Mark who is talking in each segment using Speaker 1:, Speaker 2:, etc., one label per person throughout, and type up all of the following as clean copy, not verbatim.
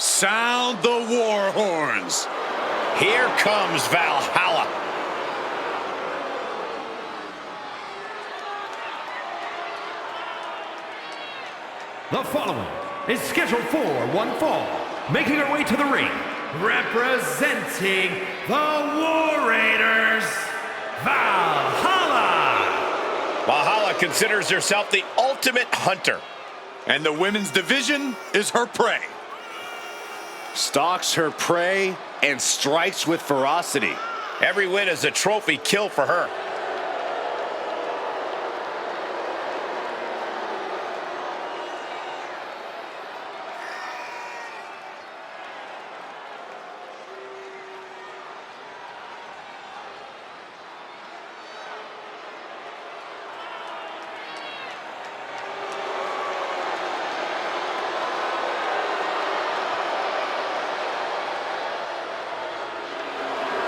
Speaker 1: Sound the war horns.
Speaker 2: Here comes Valhalla.
Speaker 3: The following is scheduled for one fall, making her way to the ring, representing the War Raiders, Valhalla.
Speaker 2: Valhalla considers herself the ultimate hunter.
Speaker 1: And the women's division is her prey.
Speaker 4: Stalks her prey and strikes with ferocity.
Speaker 2: Every win is a trophy kill for her.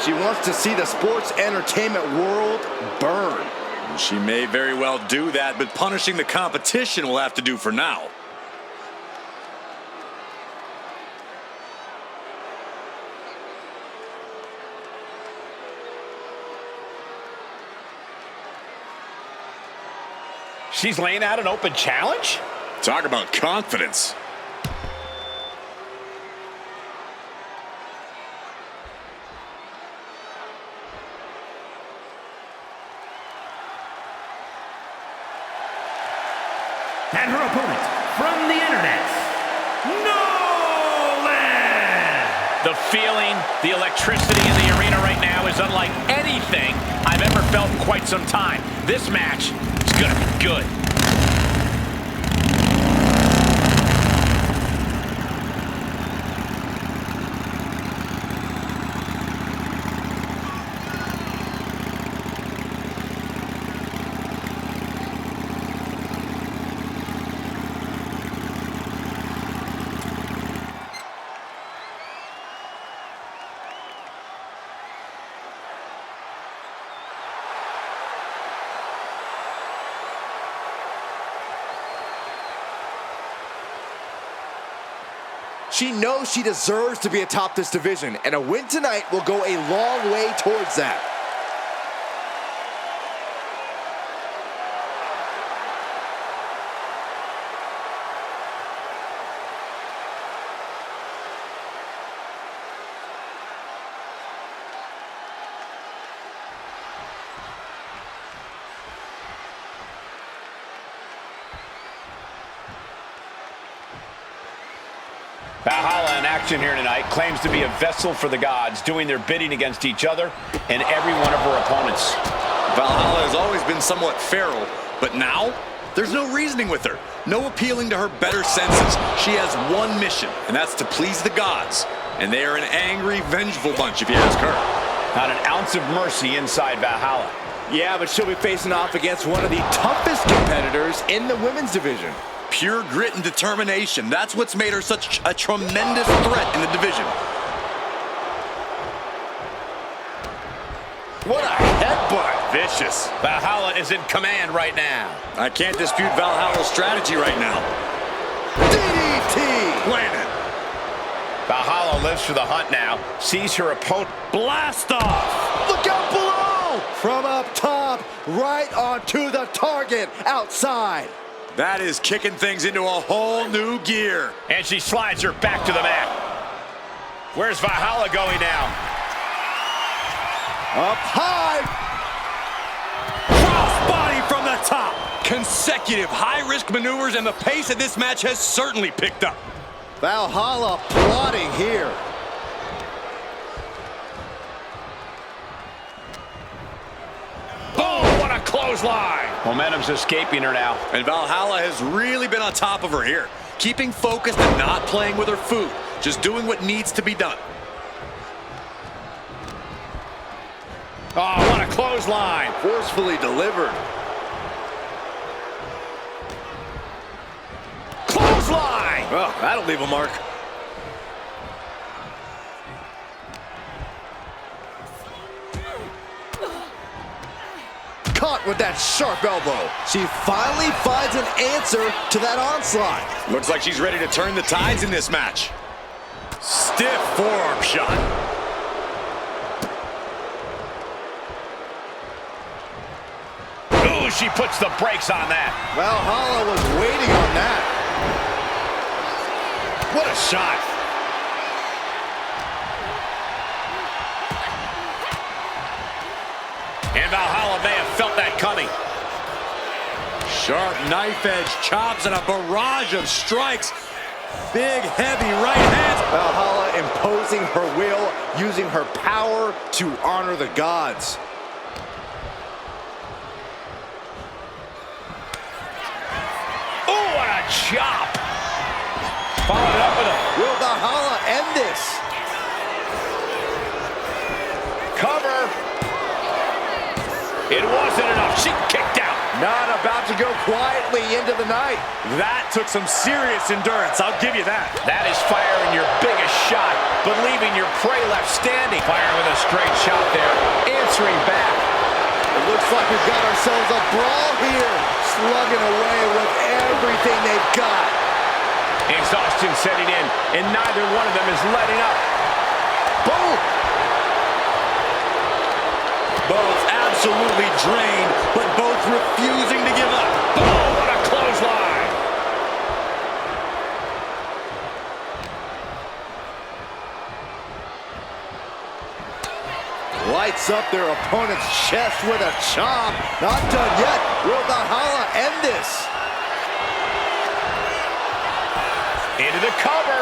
Speaker 4: She wants to see the sports entertainment world burn.
Speaker 1: She may very well do that, but punishing the competition will have to do for now.
Speaker 2: She's laying out an open challenge?
Speaker 1: Talk about confidence.
Speaker 3: And her opponent, from the internet, Nolan!
Speaker 2: The feeling, the electricity in the arena right now is unlike anything I've ever felt in quite some time. This match is gonna be good.
Speaker 4: She knows she deserves to be atop this division, and a win tonight will go a long way towards that.
Speaker 2: Valhalla in action here tonight, claims to be a vessel for the gods, doing their bidding against each other and every one of her opponents.
Speaker 1: Valhalla has always been somewhat feral, but now there's no reasoning with her. No appealing to her better senses. She has one mission, and that's to please the gods. And they are an angry, vengeful bunch, if you ask her.
Speaker 2: Not an ounce of mercy inside Valhalla.
Speaker 4: Yeah, but she'll be facing off against one of the toughest competitors in the women's division.
Speaker 1: Pure grit and determination. That's what's made her such a tremendous threat in the division.
Speaker 4: What a headbutt.
Speaker 1: Vicious.
Speaker 2: Valhalla is in command right now.
Speaker 1: I can't dispute Valhalla's strategy right now.
Speaker 4: DDT.
Speaker 1: Planet.
Speaker 2: Valhalla lives for the hunt now. Sees her opponent. Blast off!
Speaker 4: Look out below. From up top, right onto the target outside.
Speaker 1: That is kicking things into a whole new gear.
Speaker 2: And she slides her back to the mat. Where's Valhalla going now?
Speaker 4: Up high.
Speaker 1: Crossbody from the top. Consecutive high-risk maneuvers, and the pace of this match has certainly picked up.
Speaker 4: Valhalla plotting here.
Speaker 2: Boom! What a clothesline! Momentum's escaping her now.
Speaker 1: And Valhalla has really been on top of her here. Keeping focused and not playing with her food. Just doing what needs to be done.
Speaker 2: Oh, what a clothesline!
Speaker 4: Forcefully delivered.
Speaker 2: Clothesline!
Speaker 4: Oh, that'll leave a mark. Caught with that sharp elbow. She finally finds an answer to that onslaught.
Speaker 1: Looks like she's ready to turn the tides in this match. stiff forearm shot.
Speaker 2: Ooh, she puts the brakes on that.
Speaker 4: Valhalla was waiting on that. What a shot.
Speaker 2: And Valhalla may have felt that coming.
Speaker 1: Sharp knife edge chops and a barrage of strikes. Big, heavy right hands.
Speaker 4: Valhalla imposing her will, using her power to honor the gods.
Speaker 2: Ooh, what a chop. Followed it up with a...
Speaker 4: Will Valhalla end this?
Speaker 2: Cover. It wasn't enough. She kicked out.
Speaker 4: Not about to go quietly into the night.
Speaker 1: That took some serious endurance, I'll give you that.
Speaker 2: That is firing your biggest shot, but leaving your prey left standing. Fire with a straight shot there, answering back.
Speaker 4: It looks like we've got ourselves a brawl here. Slugging away with everything they've got.
Speaker 2: Exhaustion setting in, and neither one of them is letting up.
Speaker 4: Boom!
Speaker 1: Both absolutely drained, but both refusing to give up.
Speaker 2: Oh, what a clothesline!
Speaker 4: Lights up their opponent's chest with a chop. Not done yet. Will Valhalla end this?
Speaker 2: Into the cover.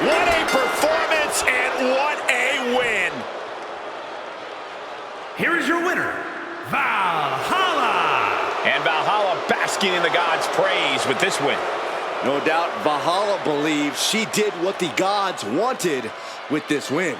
Speaker 2: What a performance and what a win.
Speaker 3: Here is your winner, Valhalla.
Speaker 2: And Valhalla basking in the gods' praise with this win.
Speaker 4: No doubt Valhalla believes she did what the gods wanted with this win.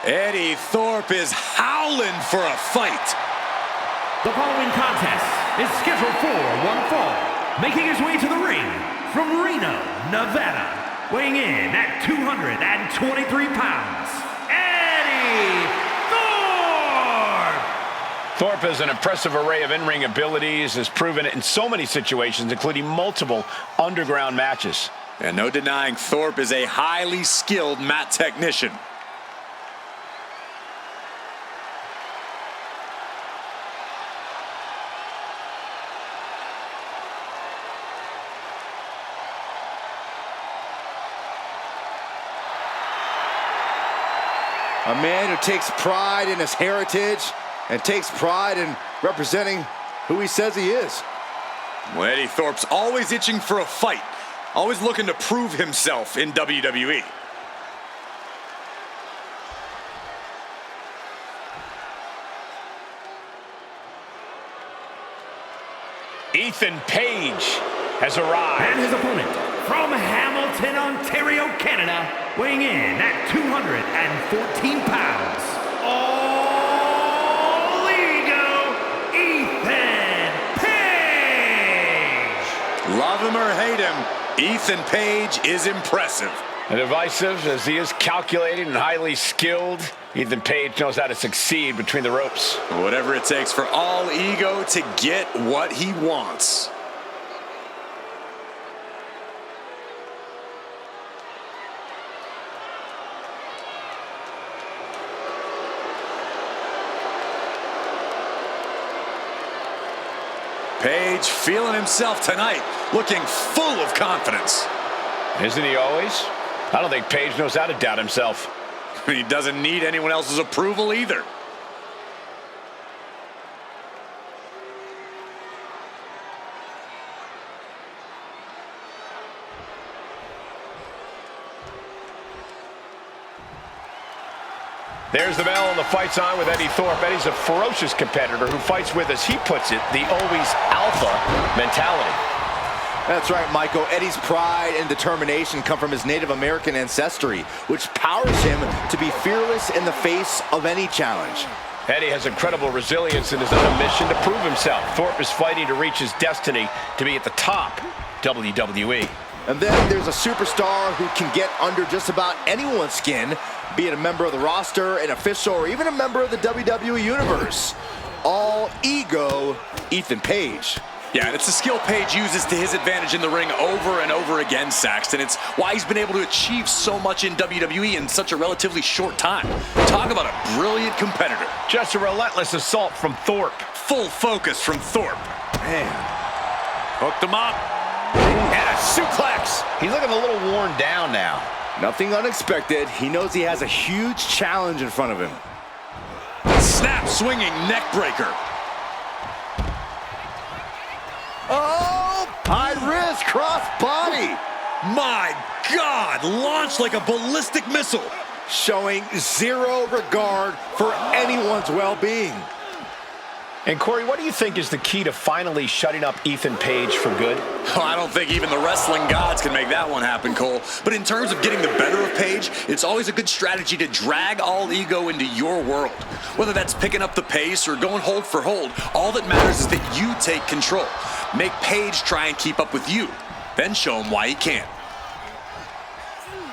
Speaker 1: Eddie Thorpe is howling for a fight.
Speaker 3: The following contest is scheduled for one fall. Making his way to the ring from Reno, Nevada, weighing in at 223 pounds, Eddie Thorpe!
Speaker 2: Thorpe has an impressive array of in-ring abilities, has proven it in so many situations, including multiple underground matches.
Speaker 1: And no denying Thorpe is a highly skilled mat technician.
Speaker 4: A man who takes pride in his heritage and takes pride in representing who he says he is.
Speaker 1: Well, Eddie Thorpe's always itching for a fight, always looking to prove himself in WWE.
Speaker 2: Ethan Page has arrived.
Speaker 3: And his opponent from Hamilton, Ontario, Canada, weighing in at 214 pounds, All Ego, Ethan Page!
Speaker 1: Love him or hate him, Ethan Page is impressive.
Speaker 2: And divisive as he is calculated and highly skilled, Ethan Page knows how to succeed between the ropes.
Speaker 1: Whatever it takes for All Ego to get what he wants. Page feeling himself tonight, looking full of confidence.
Speaker 2: Isn't he always? I don't think Page knows how to doubt himself.
Speaker 1: He doesn't need anyone else's approval either.
Speaker 2: There's the bell and the fight's on with Eddie Thorpe. Eddie's a ferocious competitor who fights with, as he puts it, the always alpha mentality.
Speaker 4: That's right, Michael. Eddie's pride and determination come from his Native American ancestry, which powers him to be fearless in the face of any challenge.
Speaker 2: Eddie has incredible resilience and is on a mission to prove himself. Thorpe is fighting to reach his destiny to be at the top WWE.
Speaker 4: And then there's a superstar who can get under just about anyone's skin, be it a member of the roster, an official, or even a member of the WWE Universe. All Ego, Ethan Page.
Speaker 1: Yeah, and it's a skill Page uses to his advantage in the ring over and over again, Saxton. It's why he's been able to achieve so much in WWE in such a relatively short time. Talk about a brilliant competitor.
Speaker 2: Just a relentless assault from Thorpe.
Speaker 1: Full focus from Thorpe.
Speaker 4: Man.
Speaker 1: Hooked him up.
Speaker 2: And a suplex. He's looking a little worn down now.
Speaker 4: Nothing unexpected. He knows he has a huge challenge in front of him.
Speaker 1: Snap swinging neck breaker.
Speaker 4: Oh! High risk, cross body.
Speaker 1: My God, launched like a ballistic missile.
Speaker 4: Showing zero regard for anyone's well-being.
Speaker 2: And Corey, what do you think is the key to finally shutting up Ethan Page for good?
Speaker 1: Oh, I don't think even the wrestling gods can make that one happen, Cole. But in terms of getting the better of Page, it's always a good strategy to drag All Ego into your world. Whether that's picking up the pace or going hold for hold, all that matters is that you take control. Make Page try and keep up with you. Then show him why he can't.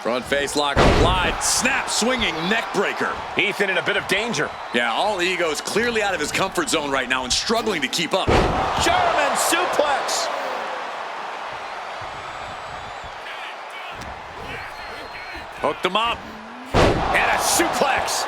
Speaker 1: Front face lock applied. Snap swinging neck breaker.
Speaker 2: Ethan in a bit of danger.
Speaker 1: Yeah, All Ego is clearly out of his comfort zone right now and struggling to keep up.
Speaker 2: German suplex.
Speaker 1: Hooked him up.
Speaker 2: And a suplex.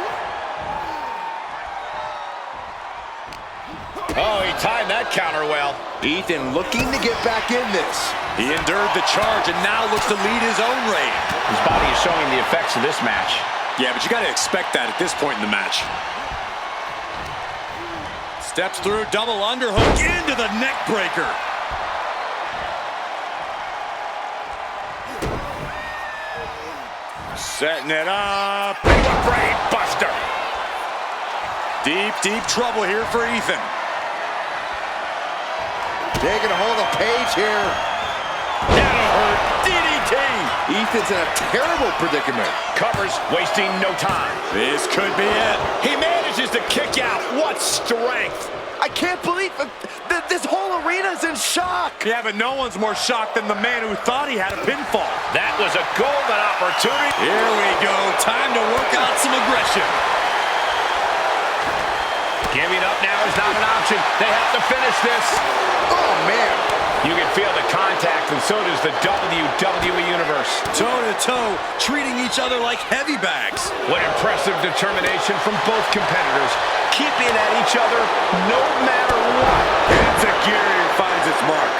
Speaker 2: Oh, he timed that counter well.
Speaker 4: Ethan looking to get back in this.
Speaker 1: He endured the charge and now looks to lead his own reign.
Speaker 2: His body is showing the effects of this match.
Speaker 1: Yeah, but you got to expect that at this point in the match. Steps through, double underhook into the neck breaker. Setting it up.
Speaker 2: Brain buster.
Speaker 1: Deep, deep trouble here for Ethan.
Speaker 4: Taking a hold of Page here.
Speaker 2: That'll hurt. DDT.
Speaker 4: Ethan's in a terrible predicament.
Speaker 2: Covers, wasting no time.
Speaker 1: This could be it.
Speaker 2: He manages to kick out. What strength!
Speaker 4: I can't believe this whole arena is in shock.
Speaker 1: Yeah, but no one's more shocked than the man who thought he had a pinfall.
Speaker 2: That was a golden opportunity.
Speaker 1: Here we go. Time to work out some aggression.
Speaker 2: Giving up now is not an option. They have to finish this.
Speaker 4: Oh, man.
Speaker 2: You can feel the contact, and so does the WWE Universe.
Speaker 1: Toe-to-toe, treating each other like heavy bags.
Speaker 2: What impressive determination from both competitors, keeping at each other no matter what.
Speaker 1: Enziguri finds its mark.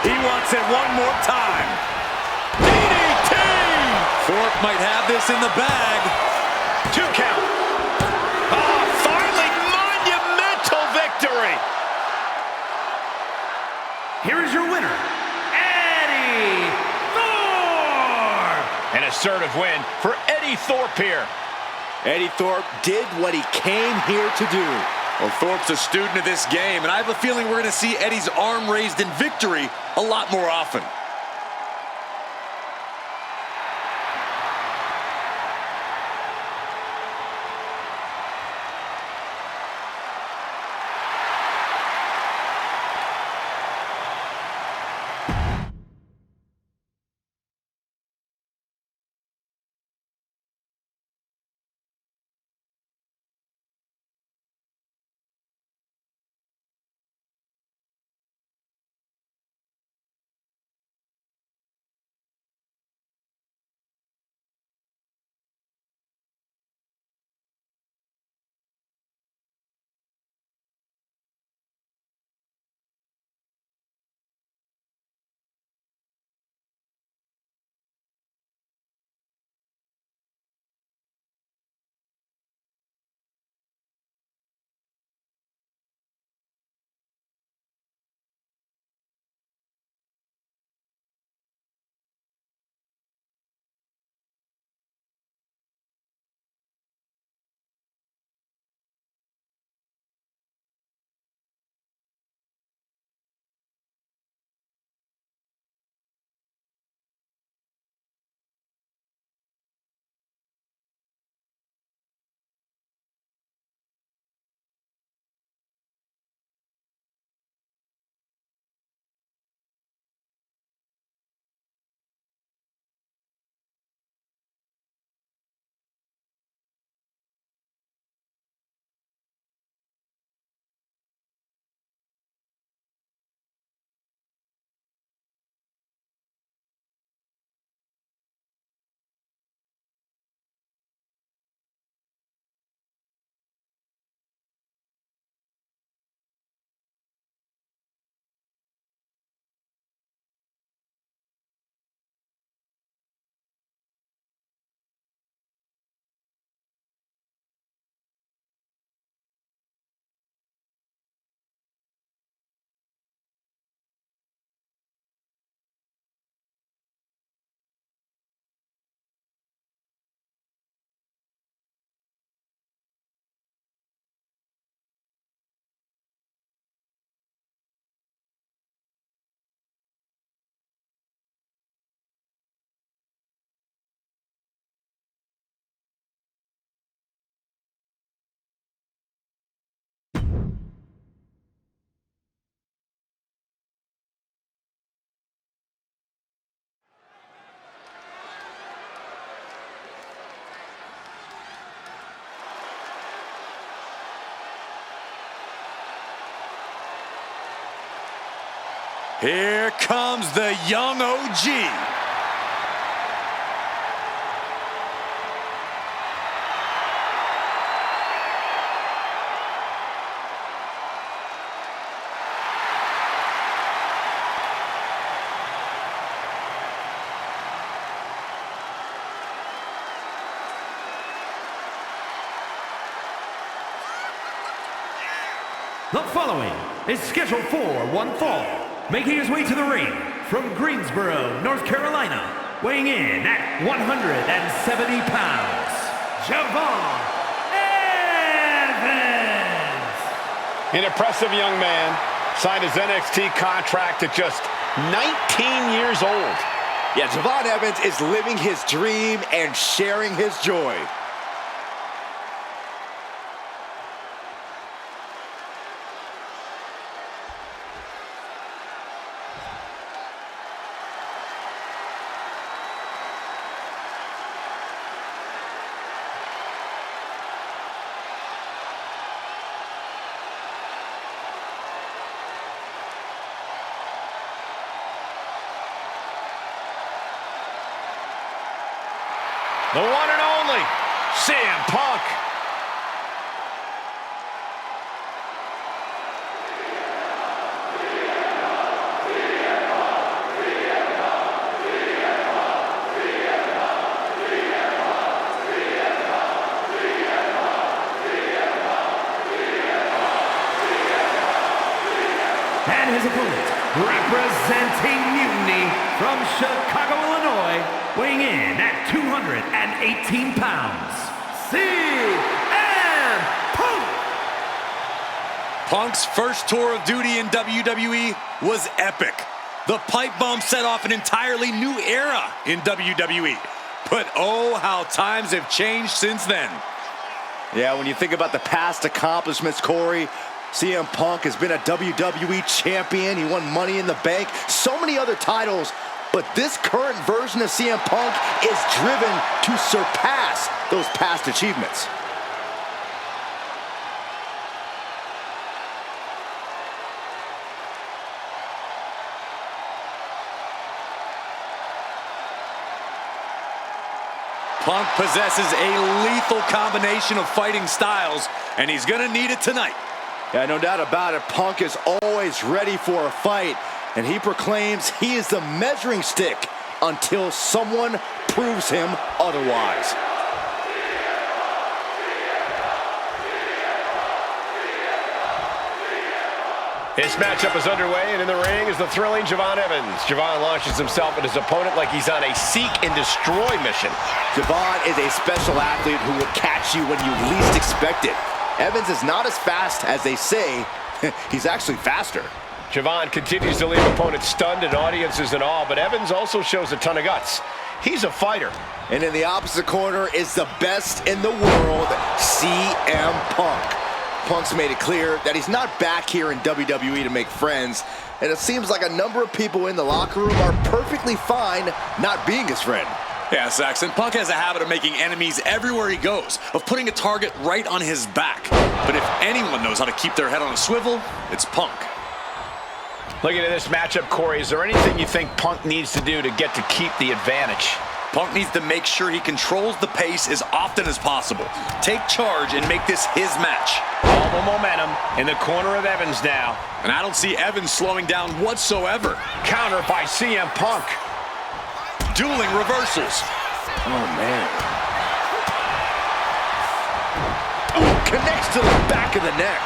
Speaker 1: He wants it one more time. DDT! Thorpe might have this in the bag.
Speaker 2: 2 count. Oh, finally, monumental victory.
Speaker 3: Here is your winner, Eddie Thorpe!
Speaker 2: An assertive win for Eddie Thorpe here.
Speaker 4: Eddie Thorpe did what he came here to do.
Speaker 1: Well, Thorpe's a student of this game, and I have a feeling we're going to see Eddie's arm raised in victory a lot more often. Here comes the young OG.
Speaker 3: The following is scheduled for one fall, making his way to the ring from Greensboro, North Carolina, weighing in at 170 pounds, Javon Evans.
Speaker 2: An impressive young man signed his NXT contract at just
Speaker 5: 19 years old.
Speaker 4: Yeah, Javon Evans is living his dream and sharing his joy.
Speaker 5: The one and only CM Punk.
Speaker 3: And his opponent, representing Mutiny from Chicago, Illinois, weighing in at 218 pounds, CM Punk!
Speaker 1: Punk's first tour of duty in WWE was epic. The pipe bomb set off an entirely new era in WWE. But oh, how times have changed since then.
Speaker 4: Yeah, when you think about the past accomplishments, Corey, CM Punk has been a WWE champion. He won Money in the Bank, so many other titles. But this current version of CM Punk is driven to surpass those past achievements.
Speaker 1: Punk possesses a lethal combination of fighting styles, and he's gonna need it tonight.
Speaker 4: Yeah, no doubt about it. Punk is always ready for a fight, and he proclaims he is the measuring stick until someone proves him otherwise.
Speaker 5: This matchup is underway, and in the ring is the thrilling Javon Evans. Javon launches himself at his opponent like he's on a seek and destroy mission.
Speaker 4: Javon is a special athlete who will catch you when you least expect it. Evans is not as fast as they say. He's actually faster.
Speaker 5: Javon continues to leave opponents stunned and audiences in awe, but Evans also shows a ton of guts. He's a fighter.
Speaker 4: And in the opposite corner is the best in the world, CM Punk. Punk's made it clear that he's not back here in WWE to make friends, and it seems like a number of people in the locker room are perfectly fine not being his friend.
Speaker 1: Yeah, Saxon, Punk has a habit of making enemies everywhere he goes, of putting a target right on his back. But if anyone knows how to keep their head on a swivel, it's Punk.
Speaker 2: Looking at this matchup, Corey, is there anything you think Punk needs to do to get to keep the advantage?
Speaker 1: Punk needs to make sure he controls the pace as often as possible. Take charge and make this his match.
Speaker 2: All the momentum in the corner of Evans now.
Speaker 1: And I don't see Evans slowing down whatsoever.
Speaker 2: Counter by CM Punk.
Speaker 1: Dueling reversals.
Speaker 4: Oh, man. Oh, connects to the back of the neck.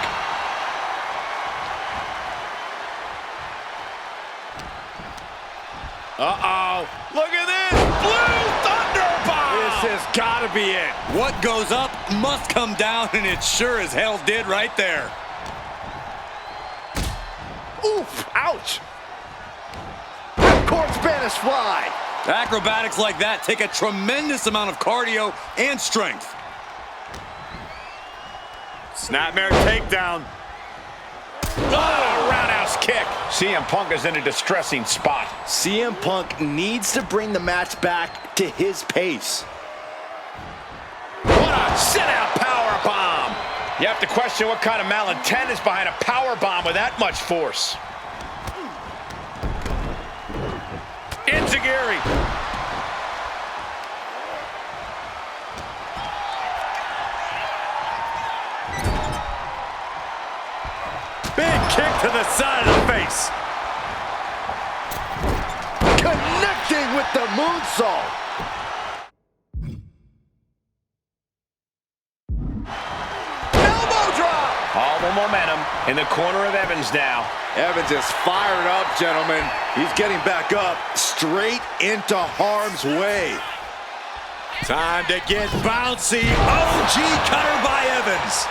Speaker 1: Uh-oh. Look at this. Blue Thunder Bomb. This has got to be it. What goes up must come down, and it sure as hell did right there.
Speaker 4: Oof. Ouch. Court Spanish fly.
Speaker 1: Acrobatics like that take a tremendous amount of cardio and strength. Snapmare takedown.
Speaker 2: Oh, roundhouse kick. CM Punk is in a distressing spot.
Speaker 4: CM Punk needs to bring the match back to his pace.
Speaker 2: What a sit-out power bomb. You have to question what kind of malintent is behind a power bomb with that much force. Enziguri.
Speaker 1: Big kick to the side of the face.
Speaker 4: Connecting with the moonsault. Elbow drop.
Speaker 2: All the momentum in the corner of Evans now.
Speaker 4: Evans is fired up, gentlemen. He's getting back up, straight into harm's way.
Speaker 1: Time to get bouncy. OG cutter by Evans.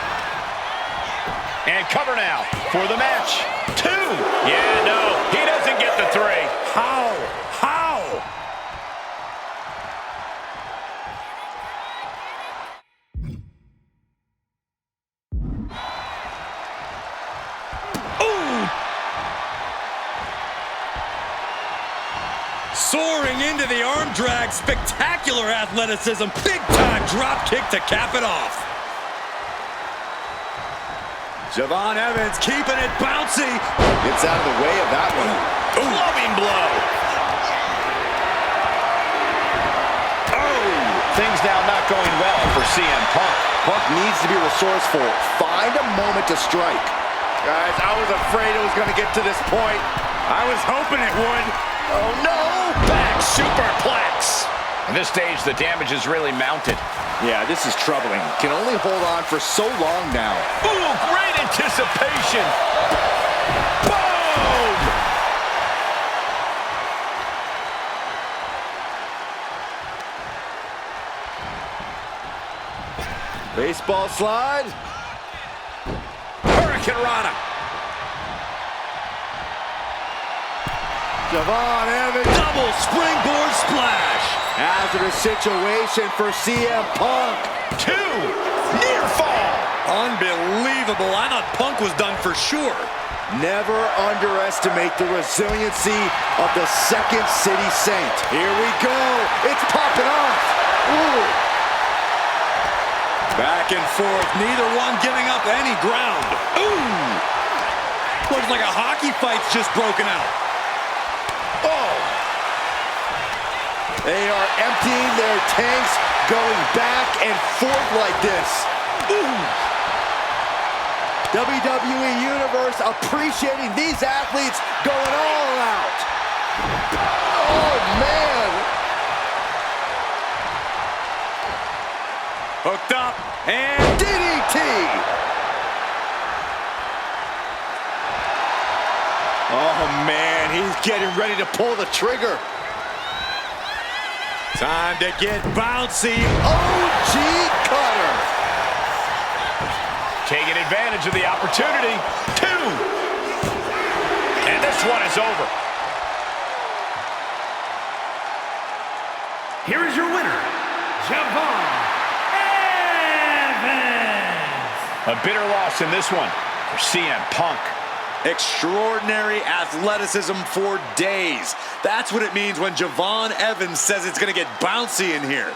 Speaker 5: And cover now for the match. 2. Yeah, no, he doesn't get the 3.
Speaker 2: How?
Speaker 1: Soaring into the arm drag, spectacular athleticism, big time drop kick to cap it off. Javon Evans keeping it bouncy.
Speaker 4: Gets out of the way of that one.
Speaker 5: Loving blow. Oh, things now not going well for CM Punk.
Speaker 4: Punk needs to be resourceful. Find a moment to strike. Guys, I was afraid it was going to get to this point. I was hoping it would. Oh, no!
Speaker 5: Back superplex. At this stage, the damage is really mounted.
Speaker 4: Yeah, this is troubling. Can only hold on for so long now.
Speaker 5: Ooh, great anticipation. Boom!
Speaker 4: Baseball slide.
Speaker 1: Hurricane Rana.
Speaker 4: Javon Evans.
Speaker 1: Double springboard splash.
Speaker 4: Hazardous situation for CM Punk.
Speaker 5: 2. Near fall.
Speaker 1: Unbelievable. I thought Punk was done for sure.
Speaker 4: Never underestimate the resiliency of the Second City Saint. Here we go. It's popping off. Ooh.
Speaker 1: Back and forth. Neither one giving up any ground. Ooh. Looks like a hockey fight's just broken out.
Speaker 4: Oh. They are emptying their tanks, going back and forth like this. Ooh. WWE Universe appreciating these athletes going all out. Oh, man.
Speaker 1: Hooked up and
Speaker 4: DDT. Oh, man, he's getting ready to pull the trigger.
Speaker 1: time to get bouncy.
Speaker 4: OG Cutter.
Speaker 5: Taking advantage of the opportunity. 2. And this one is over.
Speaker 3: Here is your winner, Javon Evans.
Speaker 5: A bitter loss in this one for CM Punk.
Speaker 1: Extraordinary athleticism for days. That's what it means when Javon Evans says it's going to get bouncy in here.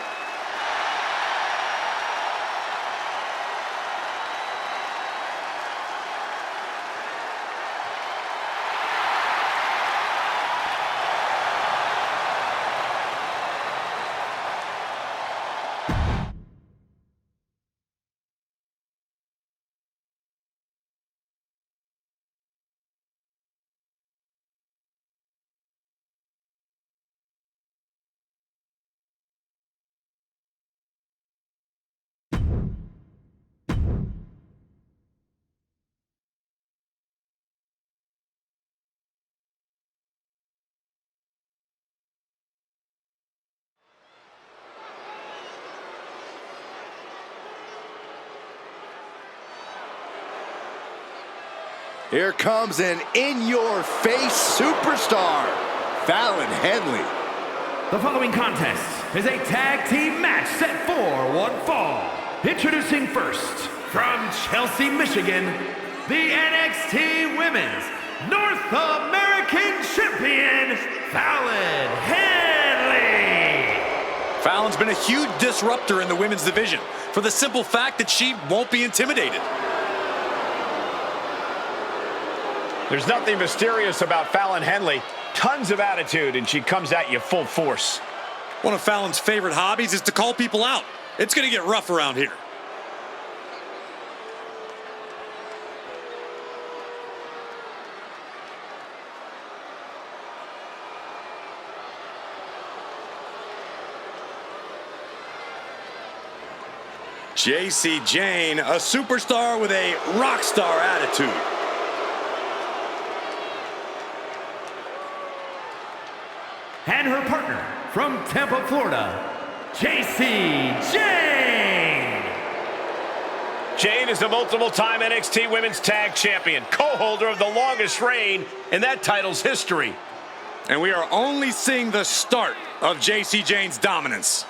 Speaker 4: Here comes an in-your-face superstar, Fallon Henley.
Speaker 3: The following contest is a tag team match set for one fall. Introducing first, from Chelsea, Michigan, the NXT Women's North American Champion, Fallon Henley.
Speaker 1: Fallon's been a huge disruptor in the women's division for the simple fact that she won't be intimidated.
Speaker 5: There's nothing mysterious about Fallon Henley. Tons of attitude, and she comes at you full force.
Speaker 1: One of Fallon's favorite hobbies is to call people out. It's going to get rough around here. JC Jane, a superstar with a rock star attitude.
Speaker 3: And her partner from Tampa, Florida, JC Jane.
Speaker 5: Jane is the multiple-time NXT Women's Tag Champion, co-holder of the longest reign in that title's history.
Speaker 1: And we are only seeing the start of JC Jane's dominance.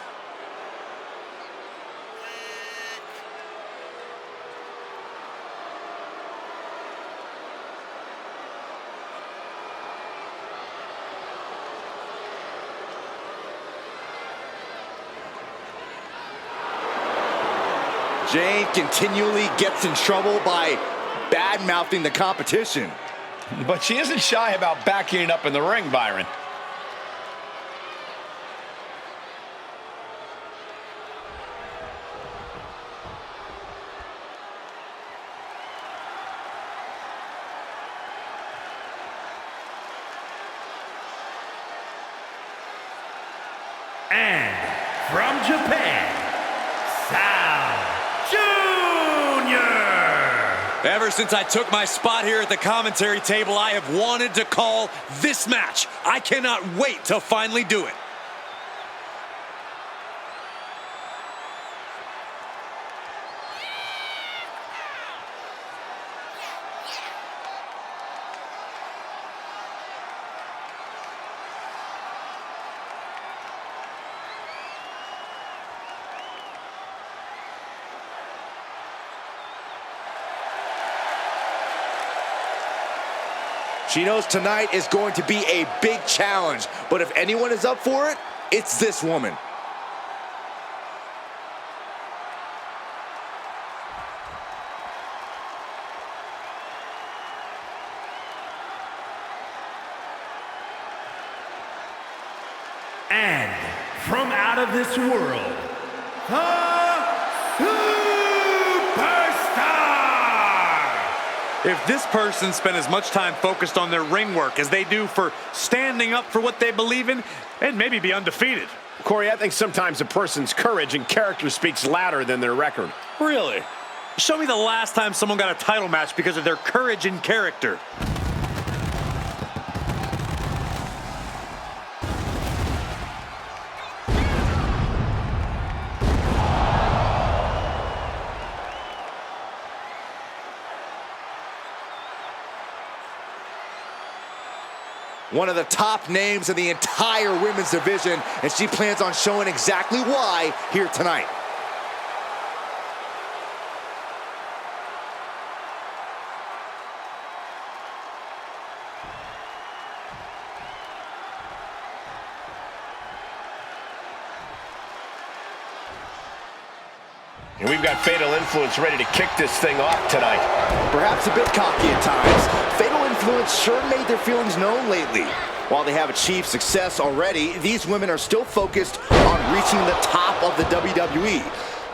Speaker 4: Jane continually gets in trouble by bad-mouthing the competition.
Speaker 2: But she isn't shy about backing it up in the ring, Byron.
Speaker 3: And from Japan, Jr.
Speaker 1: Ever since I took my spot here at the commentary table, I have wanted to call this match. I cannot wait to finally do it.
Speaker 4: She knows tonight is going to be a big challenge, but if anyone is up for it, it's this woman.
Speaker 3: And from out of this world, the
Speaker 1: If this person spent as much time focused on their ring work as they do for standing up for what they believe in, they'd maybe be undefeated.
Speaker 5: Corey, I think sometimes a person's courage and character speaks louder than their record.
Speaker 1: Really? Show me the last time someone got a title match because of their courage and character.
Speaker 4: One of the top names in the entire women's division, and she plans on showing exactly why here tonight.
Speaker 5: And we've got Fatal Influence ready to kick this thing off tonight.
Speaker 4: Perhaps a bit cocky at times, Fatal Influence sure made their feelings known lately. While they have achieved success already, these women are still focused on reaching the top of the WWE.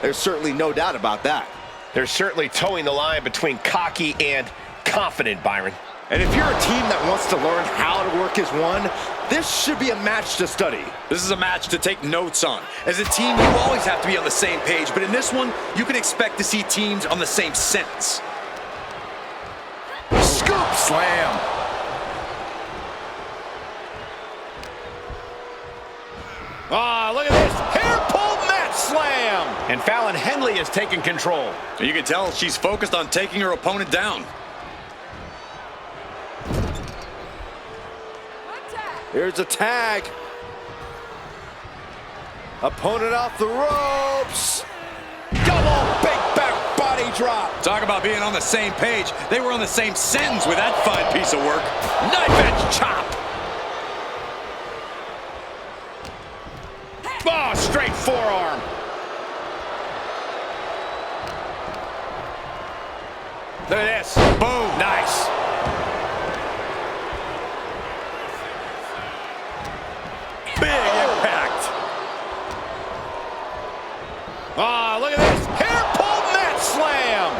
Speaker 4: There's certainly no doubt about that.
Speaker 5: They're certainly towing the line between cocky and confident, Byron.
Speaker 4: And if you're a team that wants to learn how to work as one, this should be a match to study.
Speaker 1: This is a match to take notes on. As a team, you always have to be on the same page, but in this one, you can expect to see teams on the same sentence.
Speaker 4: Scoop slam.
Speaker 5: Ah, look at this. Hair pull mat slam. And Fallon Henley has taken control.
Speaker 1: You can tell she's focused on taking her opponent down.
Speaker 4: Here's a tag. Opponent off the ropes. Double big back body drop.
Speaker 1: Talk about being on the same page. They were on the same sentence with that fine piece of work. Knife edge chop.
Speaker 5: Oh, straight forearm. Look at this.
Speaker 1: Boom.
Speaker 5: Nice.
Speaker 1: Big impact.
Speaker 5: Ah, look at this. Hair pull mat slam.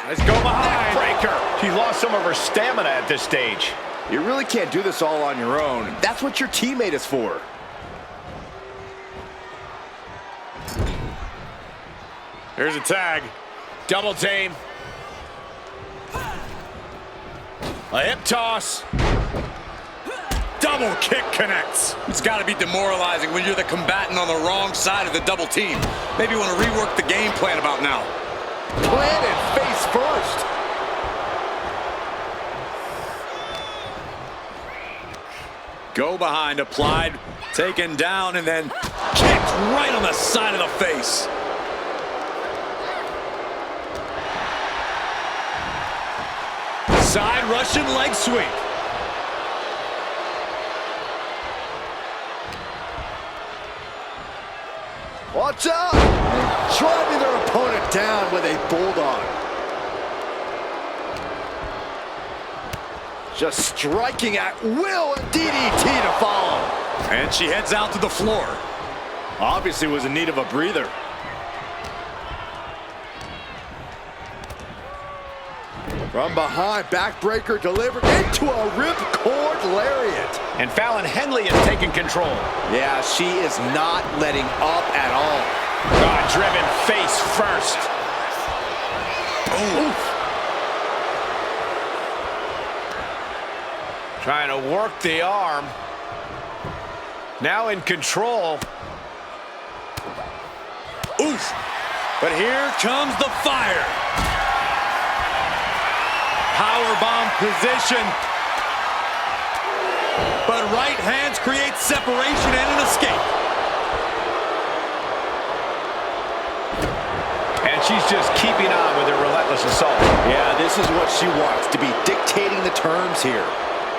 Speaker 1: Let's go behind.
Speaker 5: Breaker. She lost some of her stamina at this stage.
Speaker 4: You really can't do this all on your own. That's what your teammate is for.
Speaker 1: Here's a tag.
Speaker 5: Double team. A hip toss.
Speaker 1: double kick connects. It's got to be demoralizing when you're the combatant on the wrong side of the double team. Maybe you want to rework the game plan about now.
Speaker 4: Planted face first.
Speaker 1: Go behind, applied, taken down, and then kicked right on the side of the face. Side Russian leg sweep.
Speaker 4: Watch out! Driving their opponent down with a bulldog. Just striking at will, a DDT to follow.
Speaker 1: And she heads out to the floor.
Speaker 4: Obviously was in need of a breather. From behind, backbreaker delivered into a ripcord lariat.
Speaker 5: And Fallon Henley has taken control.
Speaker 4: Yeah, she is not letting up at all.
Speaker 5: Driven face first.
Speaker 4: Oof.
Speaker 5: Trying to work the arm. Now in control.
Speaker 1: Oof. But here comes the fire. Powerbomb position. But right hands create separation and an escape.
Speaker 5: And she's just keeping on with her relentless assault.
Speaker 4: Yeah, this is what she wants, to be dictating the terms here.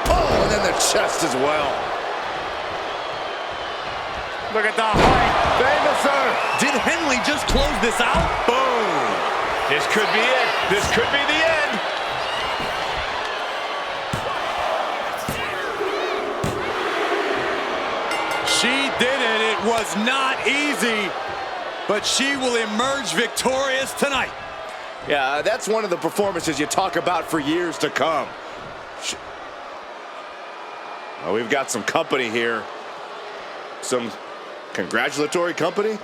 Speaker 4: Oh, and then the chest as well.
Speaker 1: Look at the height.
Speaker 4: Famouser.
Speaker 1: Did Henley just close this out? Boom.
Speaker 5: This could be it. This could be the end.
Speaker 1: She did it. It was not easy, but she will emerge victorious tonight.
Speaker 4: Yeah, that's one of the performances you talk about for years to come. Oh, we've got some company here. Some congratulatory company.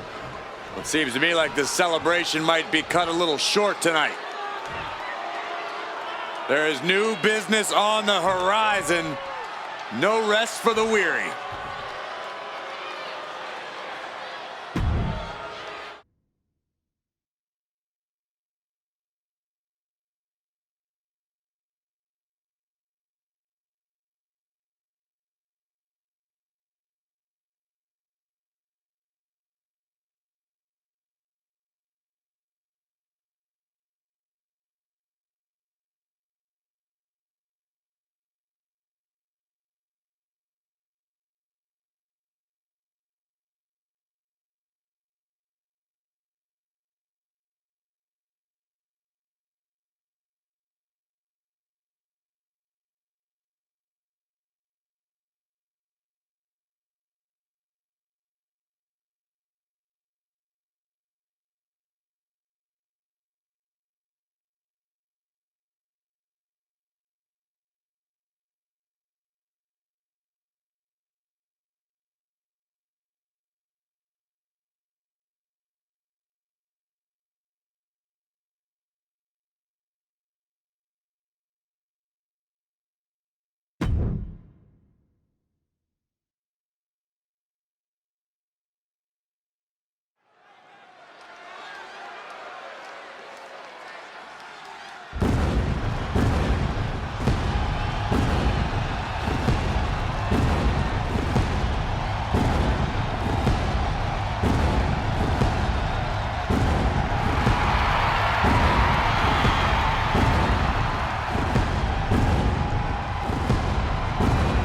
Speaker 1: It seems to me like the celebration might be cut a little short tonight. There is new business on the horizon. No rest for the weary.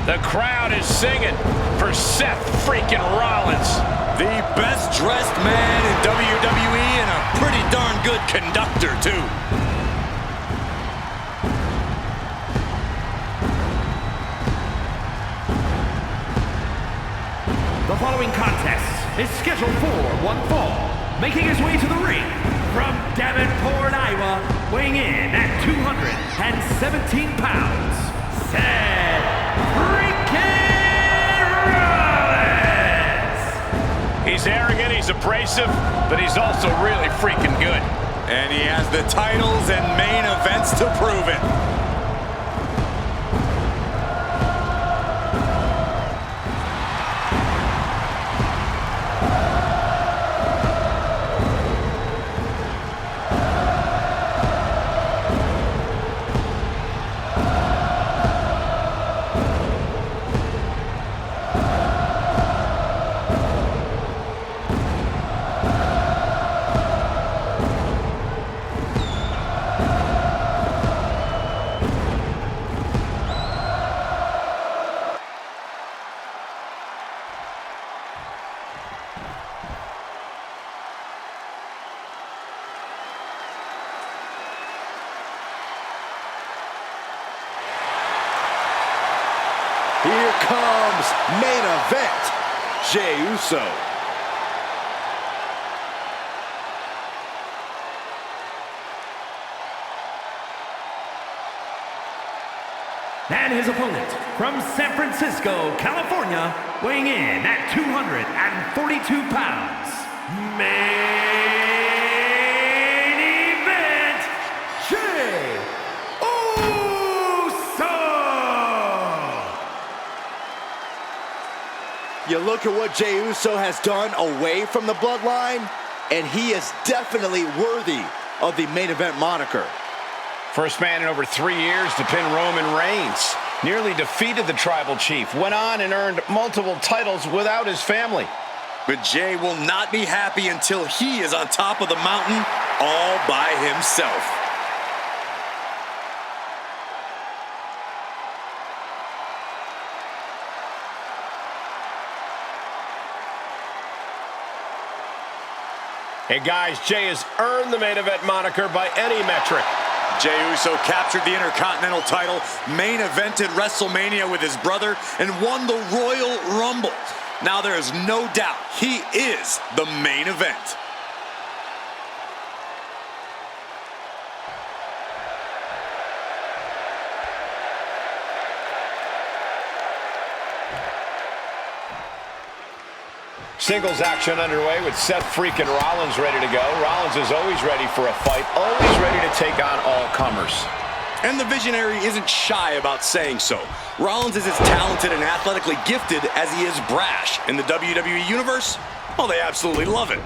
Speaker 2: The crowd is singing for Seth freaking Rollins.
Speaker 1: The best dressed man in WWE and a pretty darn good conductor, too.
Speaker 3: The following contest is scheduled for one fall. Making his way to the ring from Davenport, Iowa, weighing in at 217 pounds, Seth freaking Rollins!
Speaker 2: He's arrogant, he's abrasive, but he's also really freaking good.
Speaker 1: And he has the titles and main events to prove it.
Speaker 4: main event, Jey Uso.
Speaker 3: And his opponent from San Francisco, California, weighing in at 242 pounds, main event, Jey Uso!
Speaker 4: You look at what Jey Uso has done away from the bloodline, and he is definitely worthy of the main event moniker.
Speaker 5: First man in over 3 years to pin Roman Reigns. Nearly defeated the tribal chief. Went on and earned multiple titles without his family.
Speaker 1: But Jey will not be happy until he is on top of the mountain all by himself.
Speaker 5: Hey guys, Jey has earned the main event moniker by any metric.
Speaker 1: Jey Uso captured the Intercontinental title, main evented WrestleMania with his brother, and won the Royal Rumble. Now there is no doubt he is the main event.
Speaker 5: Singles action underway with Seth freaking Rollins ready to go. Rollins is always ready for a fight, always ready to take on all comers.
Speaker 1: And the Visionary isn't shy about saying so. Rollins is as talented and athletically gifted as he is brash. In the WWE Universe, well, they absolutely love it.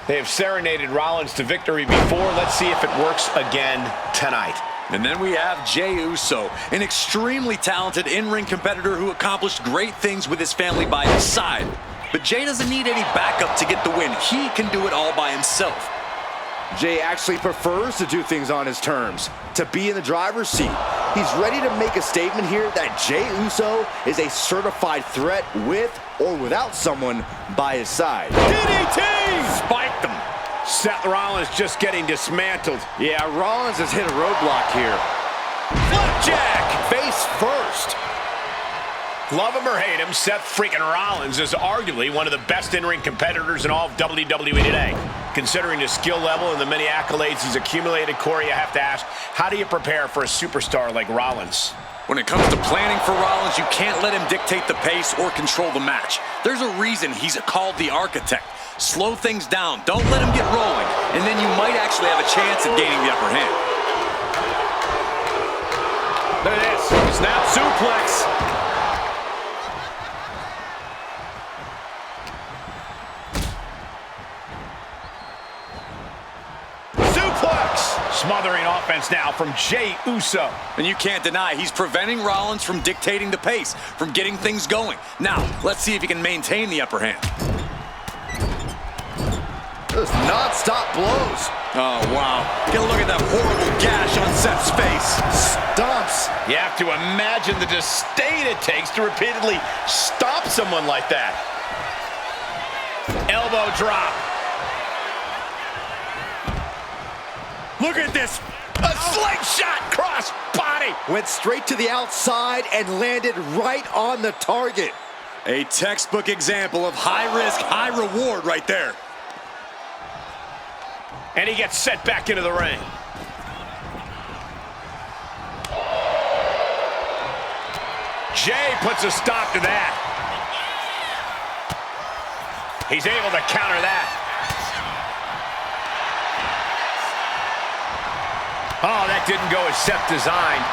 Speaker 5: They have serenaded Rollins to victory before. Let's see if it works again tonight.
Speaker 1: And then we have Jey Uso, an extremely talented in-ring competitor who accomplished great things with his family by his side. But Jey doesn't need any backup to get the win. He can do it all by himself.
Speaker 4: Jey actually prefers to do things on his terms, to be in the driver's seat. He's ready to make a statement here that Jey Uso is a certified threat with or without someone by his side.
Speaker 1: DDT! Spiked him.
Speaker 5: Seth Rollins just getting dismantled.
Speaker 4: Yeah, Rollins has hit a roadblock here.
Speaker 1: Flapjack!
Speaker 4: Face first.
Speaker 5: Love him or hate him, Seth freaking Rollins is arguably one of the best in-ring competitors in all of WWE today. Considering his skill level and the many accolades he's accumulated, Corey, I have to ask, how do you prepare for a superstar like Rollins?
Speaker 1: When it comes to planning for Rollins, you can't let him dictate the pace or control the match. There's a reason he's called the architect. Slow things down, don't let him get rolling, and then you might actually have a chance at gaining the upper hand.
Speaker 5: Look at this, snap suplex. Smothering offense now from Jey Uso.
Speaker 1: And you can't deny he's preventing Rollins from dictating the pace, from getting things going. Now, let's see if he can maintain the upper hand.
Speaker 4: Those non-stop blows.
Speaker 1: Oh, wow. Get a look at that horrible gash on Seth's face.
Speaker 4: Stomps.
Speaker 5: You have to imagine the disdain it takes to repeatedly stomp someone like that. Elbow drop.
Speaker 1: Look at this. A slingshot cross body.
Speaker 4: Went straight to the outside and landed right on the target.
Speaker 1: A textbook example of high risk, high reward right there.
Speaker 5: And he gets set back into the ring. Jey puts a stop to that. He's able to counter that. Oh, that didn't go as Seth designed.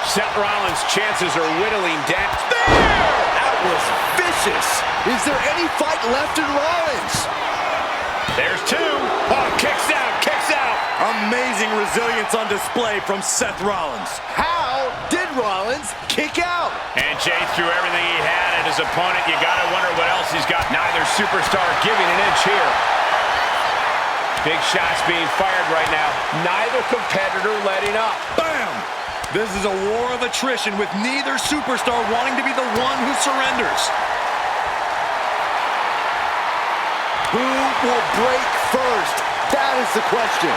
Speaker 5: Seth Rollins' chances are whittling down.
Speaker 4: There! That was vicious. Is there any fight left in Rollins?
Speaker 5: There's two. Oh, kicks out, kicks out.
Speaker 1: Amazing resilience on display from Seth Rollins.
Speaker 4: How did Rollins kick out?
Speaker 5: And Jey threw everything he had at his opponent. You gotta wonder what else he's got. Neither superstar giving an inch here. Big shots being fired right now. Neither competitor letting up.
Speaker 1: Bam! This is a war of attrition with neither superstar wanting to be the one who surrenders.
Speaker 4: Who will break first? That is the question.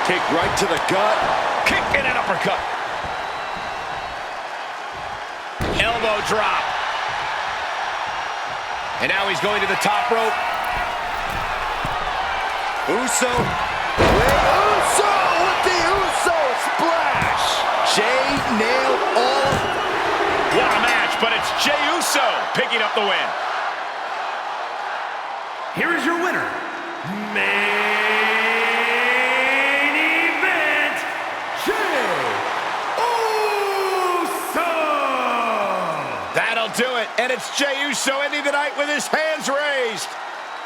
Speaker 4: Kick right to the gut.
Speaker 5: Kick and an uppercut. elbow drop. And now he's going to the top rope.
Speaker 4: Uso. Uso with the Uso splash. Jay nailed all.
Speaker 5: What a match, but it's Jey Uso picking up the win.
Speaker 3: Here is your winner, main event, Jey Uso!
Speaker 5: That'll do it, and it's Jey Uso ending the night with his hands raised.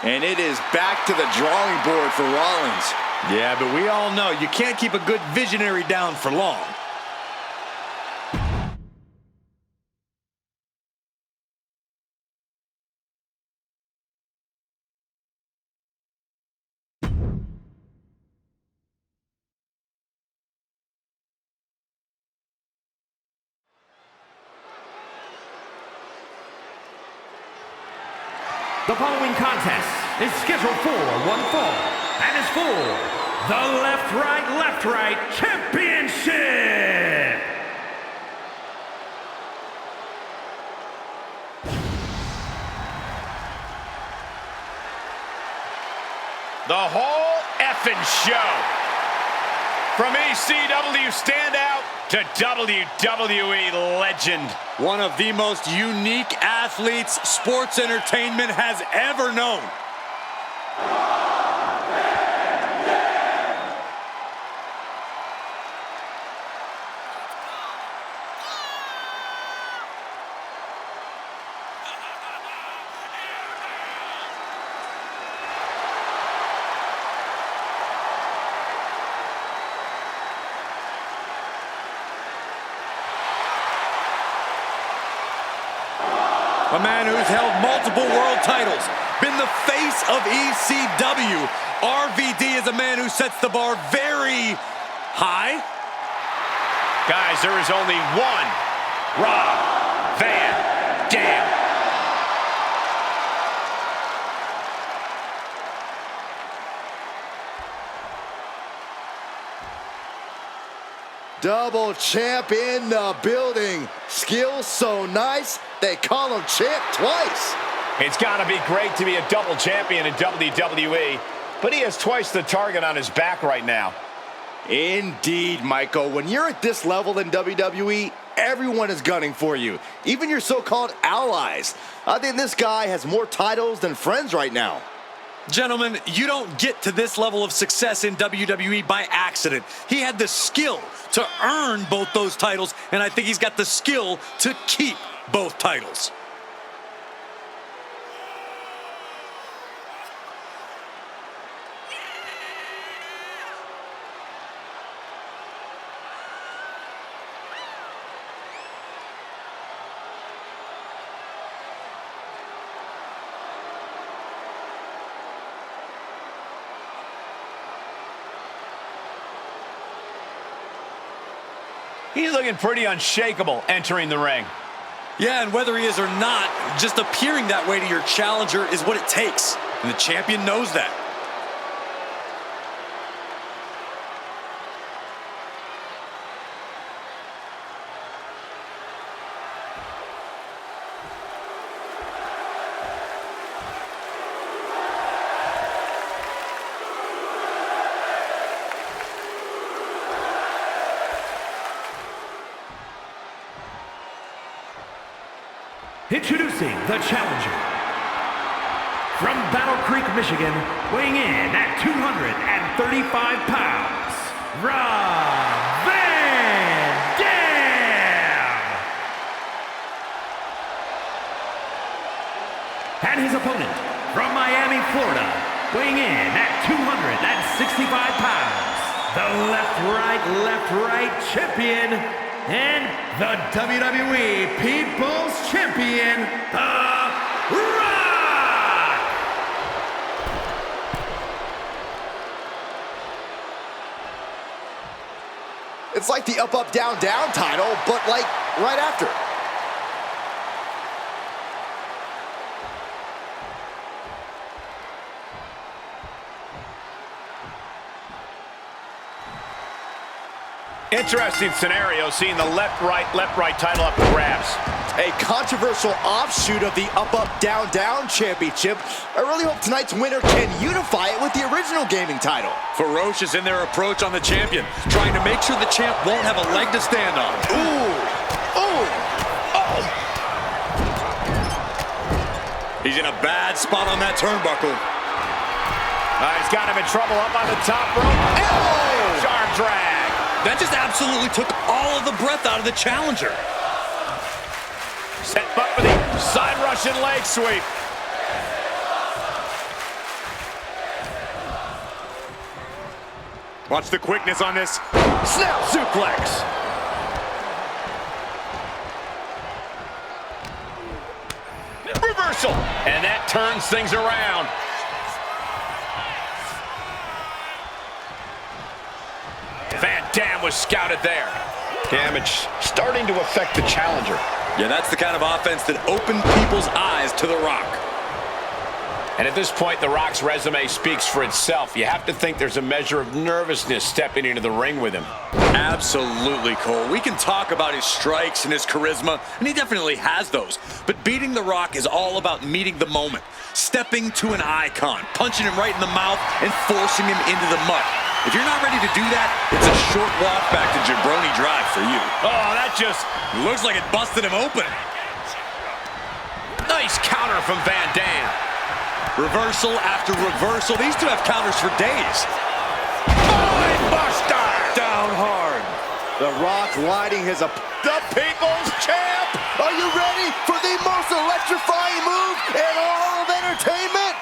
Speaker 4: And it is back to the drawing board for Rollins.
Speaker 1: Yeah, but we all know you can't keep a good visionary down for long.
Speaker 3: The following contest is scheduled for one fall and is for the Left Right Championship.
Speaker 5: The whole effing show. From ECW standout to WWE legend.
Speaker 1: One of the most unique athletes sports entertainment has ever known. A man who's held multiple world titles, been the face of ECW. RVD is a man who sets the bar very high.
Speaker 5: Guys, there is only one Rob Van Dam.
Speaker 4: Double champ in the building. Skills so nice, they call him champ twice.
Speaker 5: It's got to be great to be a double champion in WWE, but he has twice the target on his back right now.
Speaker 4: Indeed, Michael. When you're at this level in WWE, everyone is gunning for you, even your so-called allies. I think this guy has more titles than friends right now.
Speaker 1: Gentlemen, you don't get to this level of success in WWE by accident. He had the skill to earn both those titles, and I think he's got the skill to keep both titles.
Speaker 5: He's looking pretty unshakable entering the ring.
Speaker 1: Yeah, and whether he is or not, just appearing that way to your challenger is what it takes. And the champion knows that.
Speaker 3: Introducing the challenger. From Battle Creek, Michigan, weighing in at 235 pounds, Rob Van Dam! And his opponent, from Miami, Florida, weighing in at 265 pounds, the Left Right champion, and the WWE People's Champion, The Rock!
Speaker 4: It's like the up, up, down, down title, but like right after.
Speaker 5: Interesting scenario, seeing the left right title up for grabs.
Speaker 4: A controversial offshoot of the Up, Up, Down, Down championship. I really hope tonight's winner can unify it with the original gaming title.
Speaker 1: Ferocious in their approach on the champion, trying to make sure the champ won't have a leg to stand on.
Speaker 4: Ooh! Ooh! Oh!
Speaker 1: He's in a bad spot on that turnbuckle.
Speaker 5: He's got him in trouble up on the top rope.
Speaker 1: Oh!
Speaker 5: Arm drag.
Speaker 1: That just absolutely took all of the breath out of the challenger.
Speaker 5: Set up for the side Russian leg sweep.
Speaker 1: Watch the quickness on this.
Speaker 5: Snap suplex. Reversal. And that turns things around. Van Dam was scouted there. Damage starting to affect the challenger.
Speaker 1: Yeah, that's the kind of offense that opened people's eyes to The Rock.
Speaker 5: And at this point, The Rock's resume speaks for itself. You have to think there's a measure of nervousness stepping into the ring with him.
Speaker 1: Absolutely, Cole. We can talk about his strikes and his charisma, and he definitely has those. But beating The Rock is all about meeting the moment, stepping to an icon, punching him right in the mouth, and forcing him into the mud. If you're not ready to do that, it's a short walk back to Jabroni Drive for you.
Speaker 5: Oh, that just
Speaker 1: looks like it busted him open.
Speaker 5: Nice counter from Van Dam.
Speaker 1: Reversal after reversal. These two have counters for days.
Speaker 5: Buster!
Speaker 1: Down hard.
Speaker 4: The Rock lighting his up. The People's Champ! Are you ready for the most electrifying move in all of entertainment?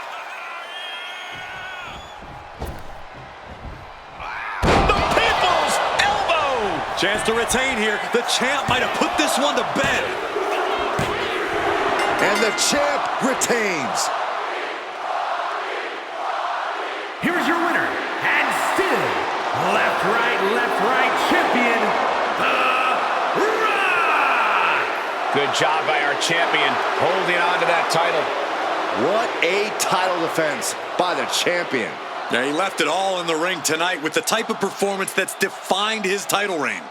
Speaker 5: The People's Elbow!
Speaker 1: Chance to retain here. The champ might have put this one to bed.
Speaker 4: And the champ retains.
Speaker 3: Here's your winner, and still left, right champion, The Rock!
Speaker 5: Good job by our champion holding on to that title.
Speaker 4: What a title defense by the champion.
Speaker 1: Yeah, he left it all in the ring tonight with the type of performance that's defined his title reign.